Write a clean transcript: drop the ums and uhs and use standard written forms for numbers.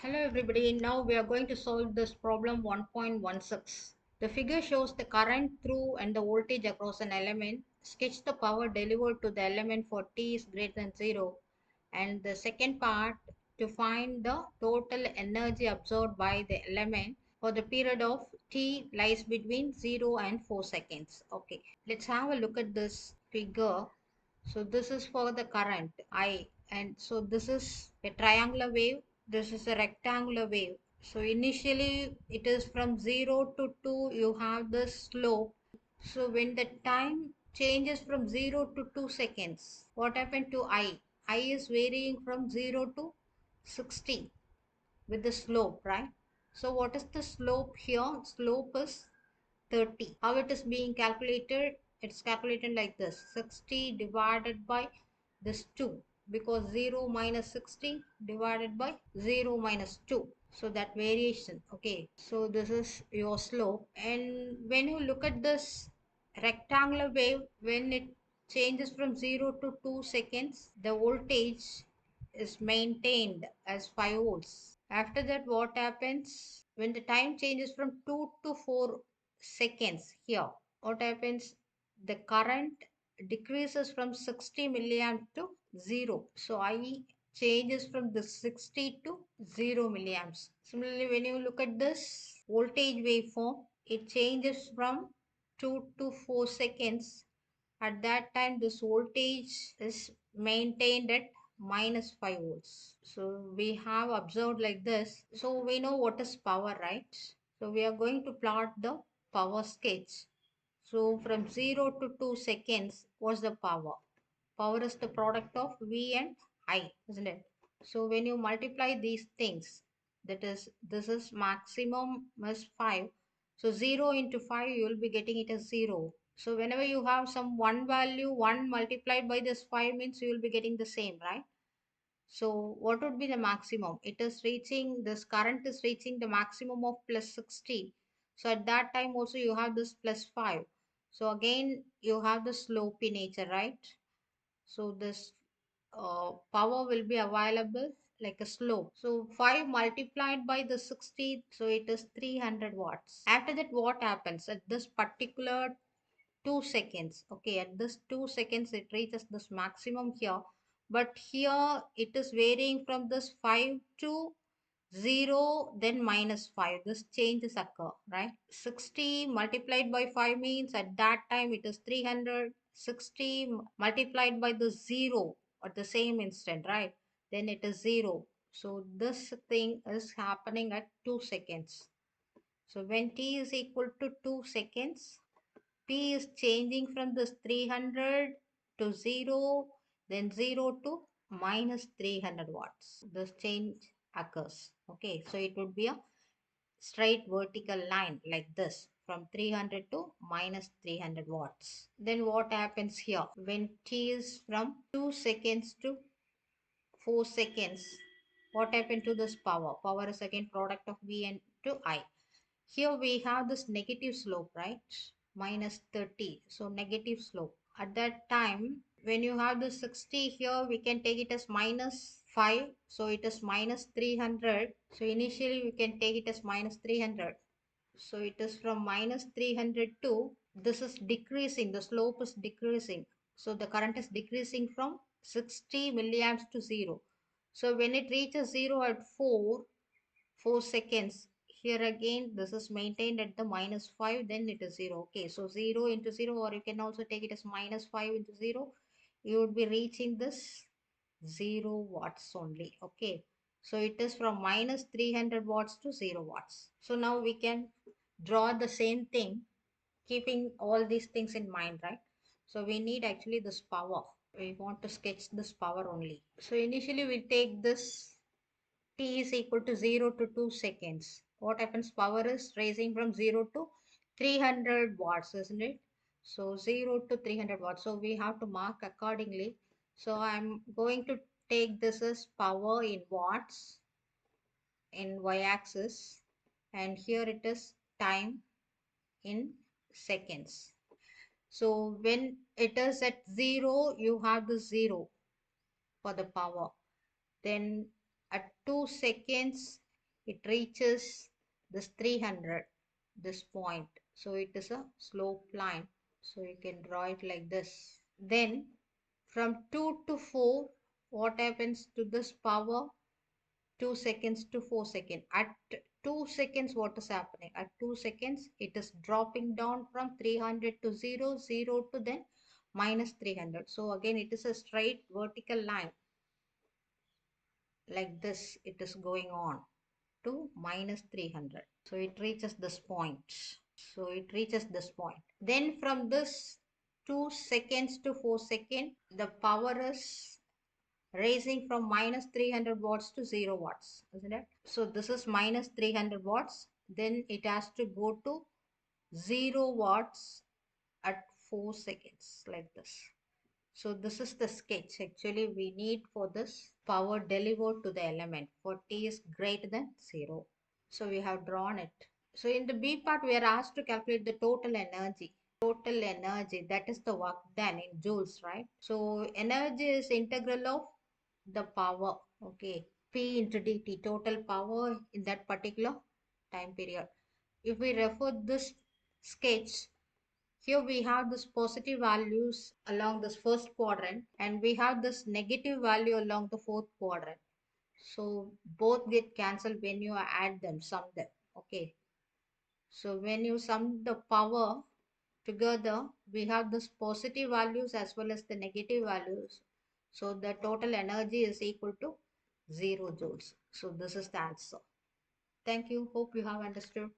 Hello everybody, now we are going to solve this problem 1.16. The figure shows the current through and the voltage across an element. Sketch the power delivered to the element for t is greater than 0. And the second part, to find the total energy absorbed by the element for the period of t lies between 0 and 4 seconds. Okay, let's have a look at this figure. So this is for the current I, and so this is a triangular wave, this is a rectangular wave. So initially it is from 0 to 2, you have the slope. So when the time changes from 0 to 2 seconds, what happened to I? I is varying from 0 to 60 with the slope, right? So what is the slope here? Slope is 30. How it is being calculated? It's calculated like this: 60 divided by this 2, because 0 minus 60 divided by 0 minus 2. So that variation. Okay, so this is your slope. And when you look at this rectangular wave, when it changes from 0 to 2 seconds, the voltage is maintained as 5 volts. After that, what happens when the time changes from 2 to 4 seconds? Here, what happens? The current decreases from 60 milliamp to 0. So I changes from the 60 to 0 milliamps. Similarly, when you look at this voltage waveform, it changes from 2 to 4 seconds. At that time, this voltage is maintained at minus 5 volts. So we have observed like this. So we know what is power, right? So we are going to plot the power sketch. So from 0 to 2 seconds, what's the power? Power is the product of V and I, isn't it? So when you multiply these things, that is, this is maximum is 5. So 0 into 5, you will be getting it as 0. So whenever you have some one value, 1 multiplied by this 5 means you will be getting the same, right? So what would be the maximum? It is reaching, this current is reaching the maximum of plus 60. So at that time also you have this plus 5. So again you have the slopey nature, right? So this power will be available like a slope. So 5 multiplied by the 60, so it is 300 watts. After that, what happens at this particular 2 seconds? Okay, at this 2 seconds it reaches this maximum here, but here it is varying from this 5 to 0, then minus 5. This changes occur, right? 60 multiplied by 5 means at that time it is 300. 60 multiplied by the 0 at the same instant, right? Then it is 0. So this thing is happening at 2 seconds. So when t is equal to 2 seconds, P is changing from this 300 to 0, then 0 to minus 300 watts. This change occurs. Okay, so it would be a straight vertical line like this from 300 to minus 300 watts. Then what happens here? When t is from 2 seconds to 4 seconds, what happened to this power? Power is again product of V and to I. Here we have this negative slope, right? Minus 30. So negative slope. At that time, when you have the 60 here, we can take it as minus 5. So it is minus 300. So initially we can take it as minus 300. So it is from minus 300 to, this is decreasing. The slope is decreasing. So the current is decreasing from 60 milliamps to 0. So when it reaches 0 at 4 seconds, here again this is maintained at the minus 5, then it is 0. Okay, so 0 into 0, or you can also take it as minus 5 into 0, you would be reaching this 0 watts only. Okay, so it is from minus 300 watts to 0 watts. So now we can draw the same thing, keeping all these things in mind, right? So we need actually this power. We want to sketch this power only. So initially we take this t is equal to 0 to 2 seconds. What happens? Power is rising from 0 to 300 watts, isn't it? So 0 to 300 watts. So we have to mark accordingly. So I'm going to take this as power in watts in y-axis, and here it is time in seconds. So when it is at 0, you have the 0 for the power. Then at 2 seconds, it reaches this 300, this point. So it is a slope line. So you can draw it like this. Then from 2 to 4, what happens to this power? 2 seconds to 4 seconds. At 2 seconds, what is happening? At 2 seconds, it is dropping down from 300 to 0, 0 to then minus 300. So again, it is a straight vertical line like this. It is going on to minus 300. So it reaches this point. So it reaches this point. Then from this 2 seconds to 4 seconds, the power is raising from minus 300 watts to 0 watts, isn't it? So this is minus 300 watts. Then it has to go to 0 watts at 4 seconds like this. So this is the sketch actually we need for this power delivered to the element for t is greater than 0. So we have drawn it. So in the B part, we are asked to calculate the total energy. Total energy, that is the work done in joules, right? So energy is integral of the power, okay? P into dt, total power in that particular time period. If we refer this sketch, here we have this positive values along this first quadrant and we have this negative value along the fourth quadrant. So both get cancelled when you add them, sum them, okay? So when you sum the power together, we have this positive values as well as the negative values. So the total energy is equal to 0 joules. So this is the answer. Thank you. Hope you have understood.